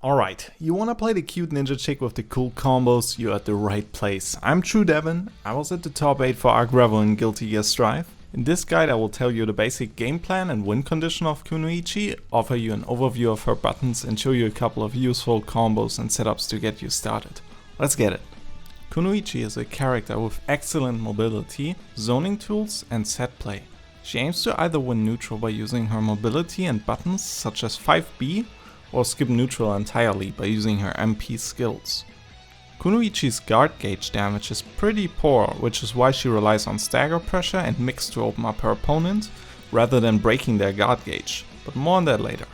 Alright, you wanna play the cute ninja chick with the cool combos, you're at the right place. I'm TrueDevin, I was at the top 8 for Arc Revel in Guilty Gear Strive. In this guide I will tell you the basic game plan and win condition of Kunoichi, offer you an overview of her buttons and show you a couple of useful combos and setups to get you started. Let's get it. Kunoichi is a character with excellent mobility, zoning tools and set play. She aims to either win neutral by using her mobility and buttons such as 5B, or skip neutral entirely by using her MP skills. Kunoichi's guard gauge damage is pretty poor, which is why she relies on stagger pressure and mix to open up her opponent, rather than breaking their guard gauge, but more on that later.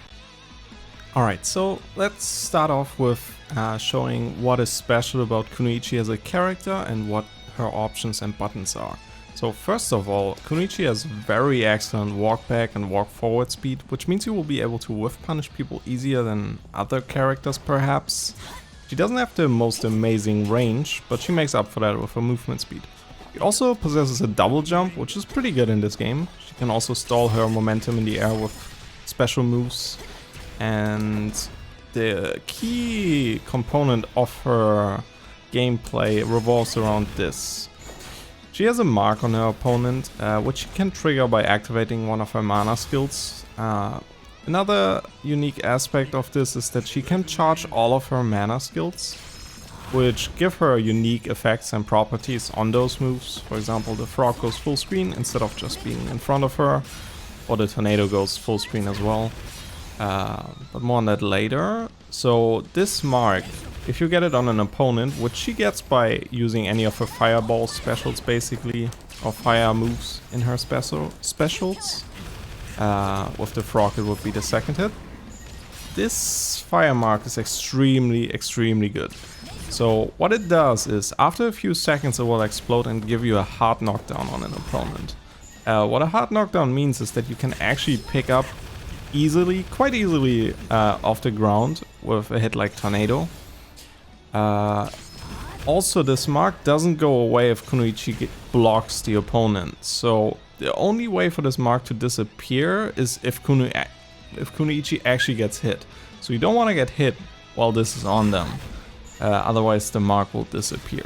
Alright, so let's start off with showing what is special about Kunoichi as a character and what her options and buttons are. So first of all, Kunoichi has very excellent walk back and walk forward speed, which means you will be able to whiff punish people easier than other characters perhaps. She doesn't have the most amazing range, but she makes up for that with her movement speed. She also possesses a double jump, which is pretty good in this game. She can also stall her momentum in the air with special moves, and the key component of her gameplay revolves around this. She has a mark on her opponent, which she can trigger by activating one of her mana skills. Another unique aspect of this is that she can charge all of her mana skills, which give her unique effects and properties on those moves. For example, the frog goes full screen instead of just being in front of her, or the tornado goes full screen as well. But more on that later. So this mark, if you get it on an opponent, which she gets by using any of her fireball specials basically, or fire moves in her specials, with the frog it would be the second hit. This fire mark is extremely good. So what it does is, after a few seconds it will explode and give you a hard knockdown on an opponent. What a hard knockdown means is that you can actually pick up quite easily off the ground with a hit like Tornado. Also, this mark doesn't go away if Kunoichi blocks the opponent. So the only way for this mark to disappear is if Kunoichi actually gets hit. So you don't want to get hit while this is on them. Otherwise the mark will disappear.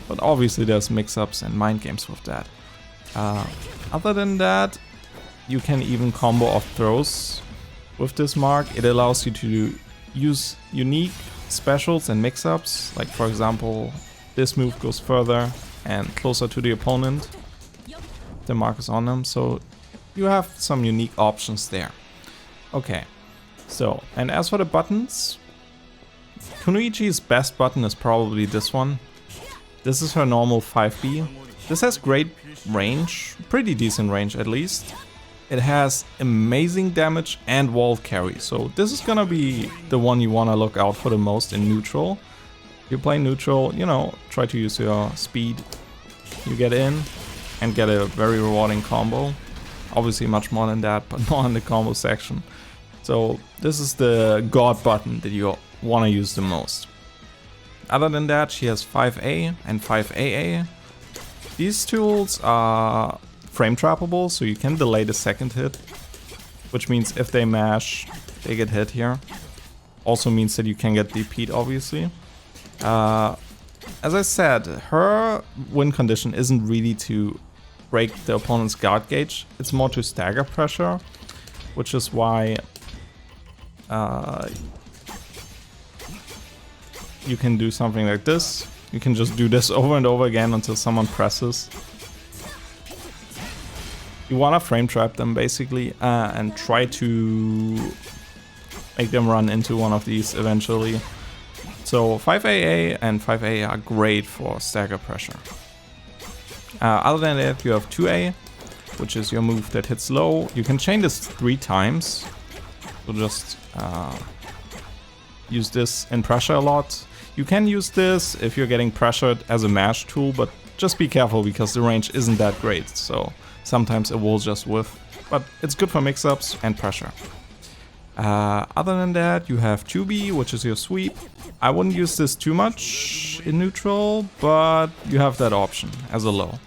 But obviously there's mix-ups and mind games with that. Other than that, you can even combo off throws with this mark. It allows you to use unique specials and mix-ups, like for example this move goes further and closer to the opponent, the mark is on them, so you have some unique options there. Okay, so, and as for the buttons, Kunoichi's best button is probably this one. This is her normal 5B. This has great range, pretty decent range at least. It has amazing damage and wall carry, so this is gonna be the one you wanna look out for the most in neutral. If you play neutral, you know, try to use your speed. You get in and get a very rewarding combo. Obviously much more than that, but more in the combo section. So this is the god button that you wanna use the most. Other than that, she has 5A and 5AA. These tools are frame trappable, so you can delay the second hit, which means if they mash, they get hit here. Also means that you can get DP'd, obviously. As I said, her win condition isn't really to break the opponent's guard gauge, it's more to stagger pressure, which is why you can do something like this. You can just do this over and over again until someone presses. You wanna frame trap them basically, and try to make them run into one of these eventually. So 5AA and 5A are great for stagger pressure. Other than that, you have 2A, which is your move that hits low. You can chain this 3 times, so just use this in pressure a lot. You can use this if you're getting pressured as a mash tool, but just be careful because the range isn't that great, so sometimes it will just whiff, but it's good for mix-ups and pressure. Other than that, you have 2B, which is your sweep. I wouldn't use this too much in neutral, but you have that option as a low.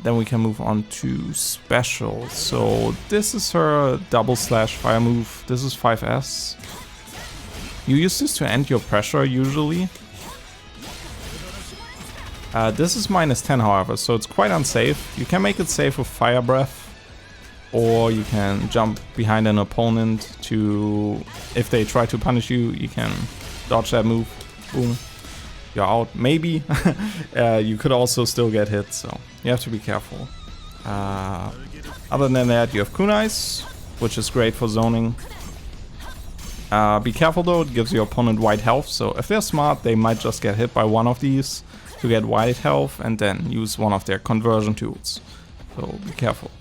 Then we can move on to special. So this is her double slash fire move. This is 5S. You use this to end your pressure usually. This is -10 however, so it's quite unsafe. You can make it safe with Fire Breath, or you can jump behind an opponent to, if they try to punish you, you can dodge that move. Boom. You're out. Maybe. You could also still get hit, so you have to be careful. Other than that, you have Kunoichi, which is great for zoning. Be careful though, it gives your opponent white health, so if they're smart, they might just get hit by one of these to get white health and then use one of their conversion tools. So be careful.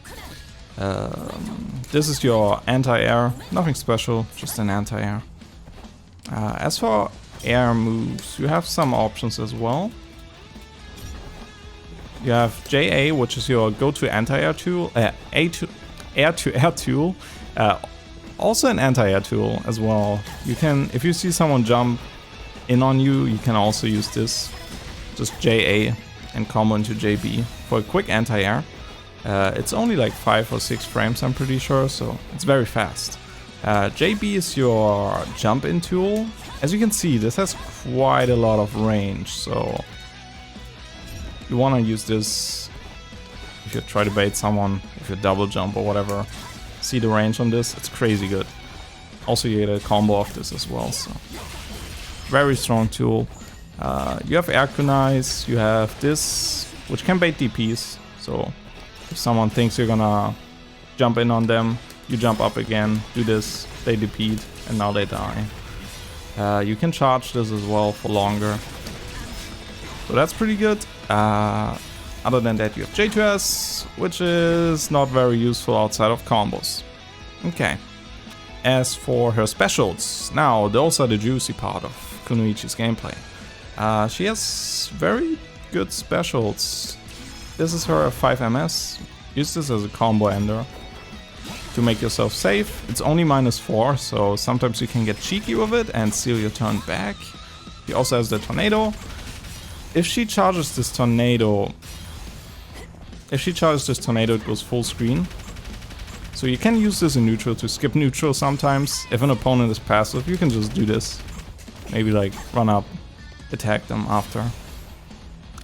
This is your anti-air, nothing special, just an anti-air. As for air moves, you have some options as well. You have JA, which is your go-to anti-air tool, air-to-air tool, also an anti-air tool as well. You can, if you see someone jump in on you, you can also use this, just JA and combo into JB for a quick anti-air. It's only like 5 or 6 frames, I'm pretty sure, so it's very fast. JB is your jump in tool. As you can see, this has quite a lot of range, so you want to use this if you try to bait someone, if you double jump or whatever. See the range on this? It's crazy good. Also, you get a combo of this as well, so very strong tool. You have Air Kunoichi, you have this, which can bait DPs, so if someone thinks you're gonna jump in on them, you jump up again, do this, they DP'd, and now they die. You can charge this as well for longer, so that's pretty good. Other than that, you have J2S, which is not very useful outside of combos. Okay. As for her specials, now those are the juicy part of Kunoichi's gameplay. She has very good specials. This is her 5 MS. Use this as a combo ender to make yourself safe. It's only -4, so sometimes you can get cheeky with it and seal your turn back. She also has the tornado. If she charges this tornado, it goes full screen. So you can use this in neutral to skip neutral sometimes. If an opponent is passive, you can just do this. Maybe like run up, attack them after.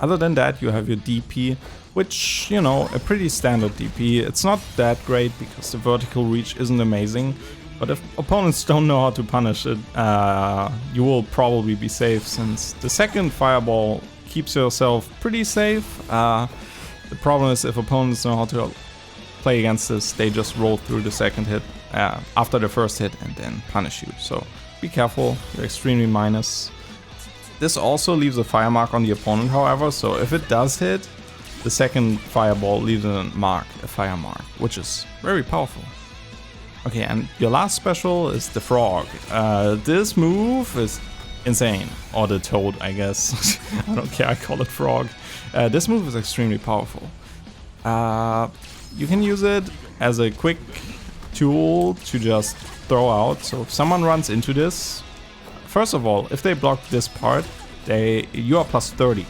Other than that, you have your DP, which, you know, a pretty standard DP. It's not that great because the vertical reach isn't amazing. But if opponents don't know how to punish it, you will probably be safe, since the second fireball keeps yourself pretty safe. The problem is if opponents know how to play against this, they just roll through the second hit after the first hit and then punish you. So be careful, you're extremely minus. This also leaves a fire mark on the opponent, however, so if it does hit, the second fireball leaves a fire mark, which is very powerful. Okay, and your last special is the frog. This move is insane, or the toad, I guess. I don't care, I call it frog. This move is extremely powerful. You can use it as a quick tool to just throw out. So if someone runs into this, first of all, if they block this part, you are +30,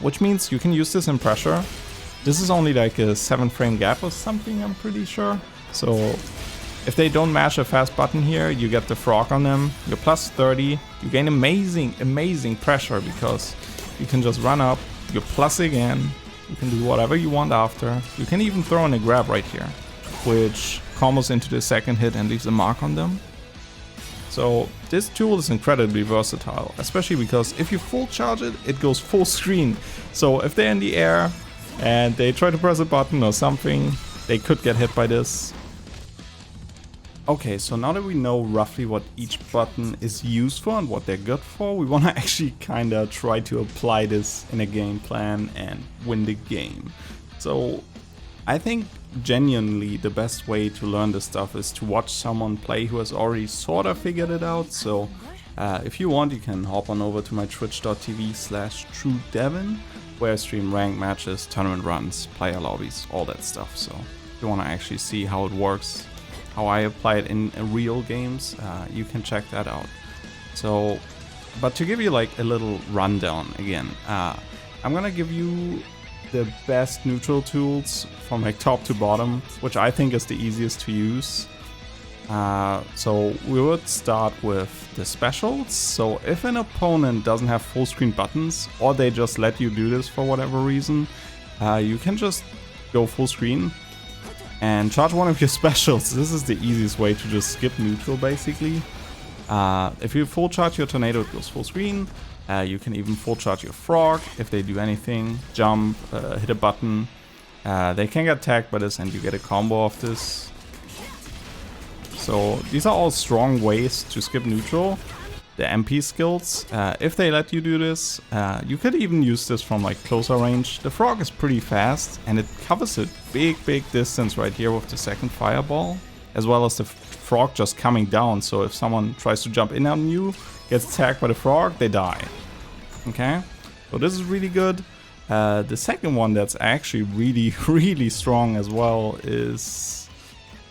which means you can use this in pressure. This is only like a 7 frame gap or something, I'm pretty sure. So if they don't mash a fast button here, you get the frog on them. You're +30. You gain amazing pressure because you can just run up. You're plus again. You can do whatever you want after. You can even throw in a grab right here, which combos into the second hit and leaves a mark on them. So this tool is incredibly versatile, especially because if you full charge it, it goes full screen. So if they're in the air and they try to press a button or something, they could get hit by this. Okay, so now that we know roughly what each button is used for and what they're good for, we want to actually kind of try to apply this in a game plan and win the game. So I think genuinely the best way to learn this stuff is to watch someone play who has already sort of figured it out. So if you want, you can hop on over to my twitch.tv/TrueDevin, where I stream ranked matches, tournament runs, player lobbies, all that stuff. So if you want to actually see how it works, how I apply it in real games, you can check that out. So, but to give you like a little rundown again, I'm gonna give you the best neutral tools from like top to bottom, which I think is the easiest to use. So we would start with the specials. So if an opponent doesn't have full screen buttons, or they just let you do this for whatever reason, you can just go full screen and charge one of your specials. This is the easiest way to just skip neutral basically. If you full charge your tornado, it goes full screen. You can even full charge your frog if they do anything, jump, hit a button. They can get tagged by this and you get a combo of this. So these are all strong ways to skip neutral. The MP skills, if they let you do this, you could even use this from like closer range. The frog is pretty fast and it covers a big distance right here with the second fireball, as well as the frog just coming down. So if someone tries to jump in on you, gets tagged by the frog, they die. Okay, so this is really good. The second one that's actually really strong as well is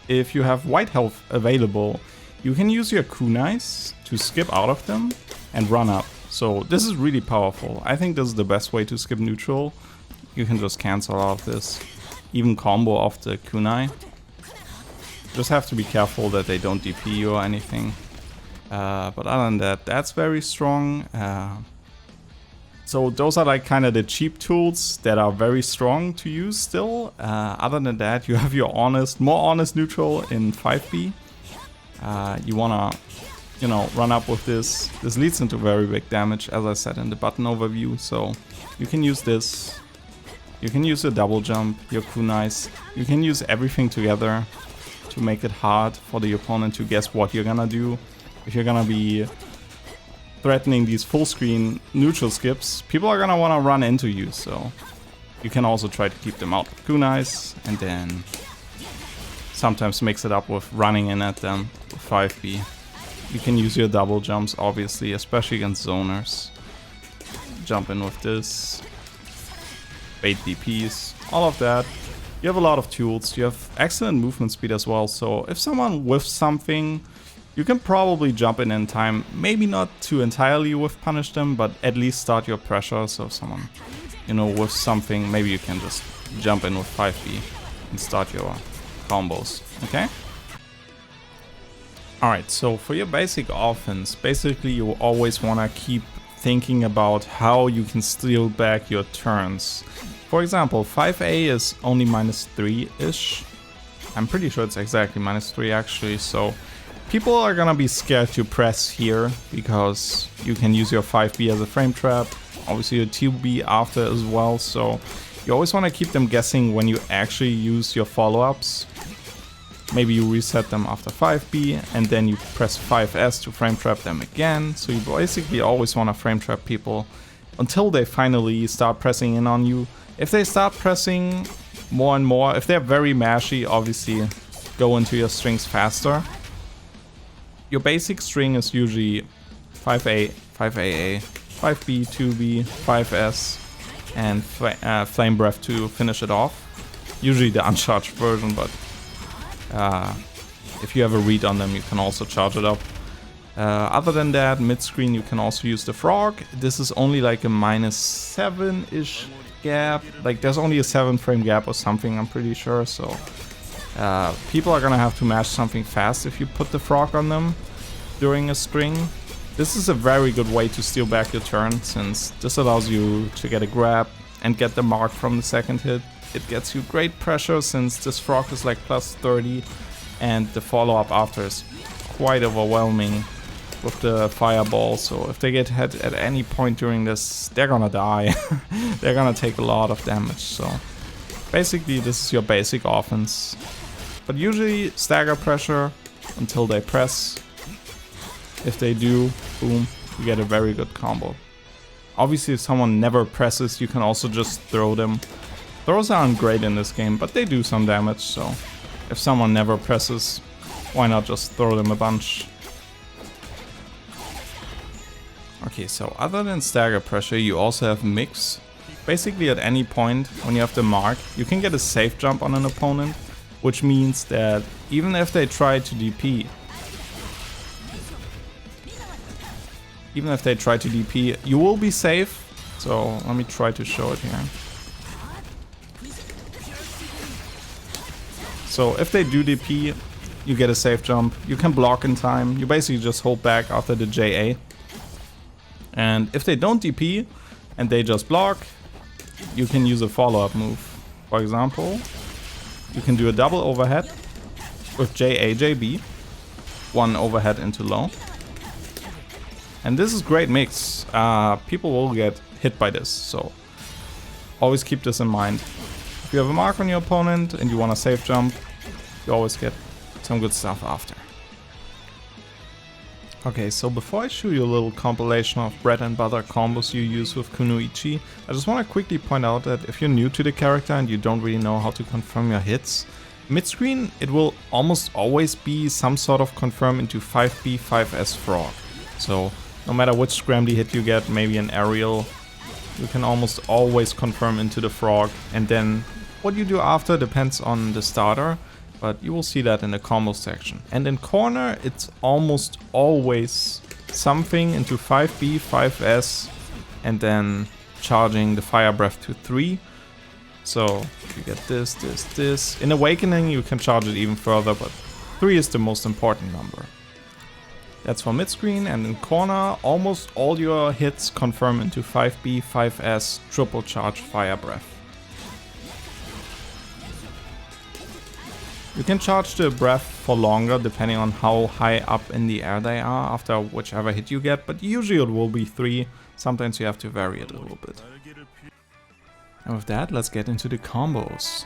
if you have white health available, you can use your kunais to skip out of them and run up. So this is really powerful. I think this is the best way to skip neutral. You can just cancel out of this, even combo off the kunai. Just have to be careful that they don't DP you or anything. But other than that, that's very strong. So those are like kind of the cheap tools that are very strong to use still. Other than that, you have your more honest neutral in 5B. You wanna, run up with this. This leads into very big damage, as I said in the button overview. So you can use this. You can use a double jump, your kunais. You can use everything together to make it hard for the opponent to guess what you're gonna do. If you're gonna be threatening these full screen neutral skips, people are gonna wanna run into you, so you can also try to keep them out with kunais and then sometimes mix it up with running in at them with 5B. You can use your double jumps obviously, especially against zoners. Jump in with this, bait DPs, all of that. You have a lot of tools, you have excellent movement speed as well, so if someone whiffs something, you can probably jump in time, maybe not to entirely whiff punish them, but at least start your pressure. So if someone, whiffs something, maybe you can just jump in with 5B and start your combos, okay? Alright, so for your basic offense, basically you always want to keep thinking about how you can steal back your turns. For example, 5A is only -3-ish. I'm pretty sure it's exactly -3 actually, so people are gonna be scared to press here because you can use your 5B as a frame trap, obviously your 2B after as well, so you always want to keep them guessing when you actually use your follow-ups. Maybe you reset them after 5B and then you press 5S to frame trap them again, so you basically always want to frame trap people until they finally start pressing in on you. If they start pressing more and more, if they're very mashy, obviously go into your strings faster. Your basic string is usually 5A, 5AA, 5B, 2B, 5S, and Flame Breath to finish it off. Usually the uncharged version, but if you have a read on them, you can also charge it up. Other than that, mid-screen you can also use the frog. This is only like a -7-ish gap. Like there's only a 7-frame gap or something, I'm pretty sure, so people are gonna have to mash something fast if you put the frog on them during a string. This is a very good way to steal back your turn, since this allows you to get a grab and get the mark from the second hit. It gets you great pressure since this frog is like +30 and the follow-up after is quite overwhelming with the fireball, so if they get hit at any point during this, they're gonna die. They're gonna take a lot of damage, so basically this is your basic offense. But usually stagger pressure until they press. If they do, boom, you get a very good combo. Obviously if someone never presses, you can also just throw them. Throws aren't great in this game, but they do some damage, so if someone never presses, why not just throw them a bunch? Okay, so other than stagger pressure, you also have mix. Basically at any point when you have the mark, you can get a safe jump on an opponent, which means that even if they try to DP, you will be safe. So let me try to show it here. So if they do DP, you get a safe jump. You can block in time. You basically just hold back after the JA. And if they don't DP and they just block, you can use a follow-up move. For example, you can do a double overhead with JA-JB, one overhead into low. And this is great mix. People will get hit by this, so always keep this in mind. If you have a mark on your opponent and you want a safe jump, you always get some good stuff after. Okay, so before I show you a little compilation of bread and butter combos you use with Kunoichi, I just want to quickly point out that if you're new to the character and you don't really know how to confirm your hits, mid-screen it will almost always be some sort of confirm into 5B, 5S frog. So no matter which scrambley hit you get, maybe an aerial, you can almost always confirm into the frog, and then what you do after depends on the starter. But you will see that in the combo section. And in corner, it's almost always something into 5B, 5S, and then charging the fire breath to 3. So you get this, this, this. In Awakening, you can charge it even further, but 3 is the most important number. That's for mid-screen, and in corner, almost all your hits confirm into 5B, 5S, triple charge fire breath. You can charge the breath for longer depending on how high up in the air they are after whichever hit you get, but usually it will be 3, sometimes you have to vary it a little bit. And with that, let's get into the combos.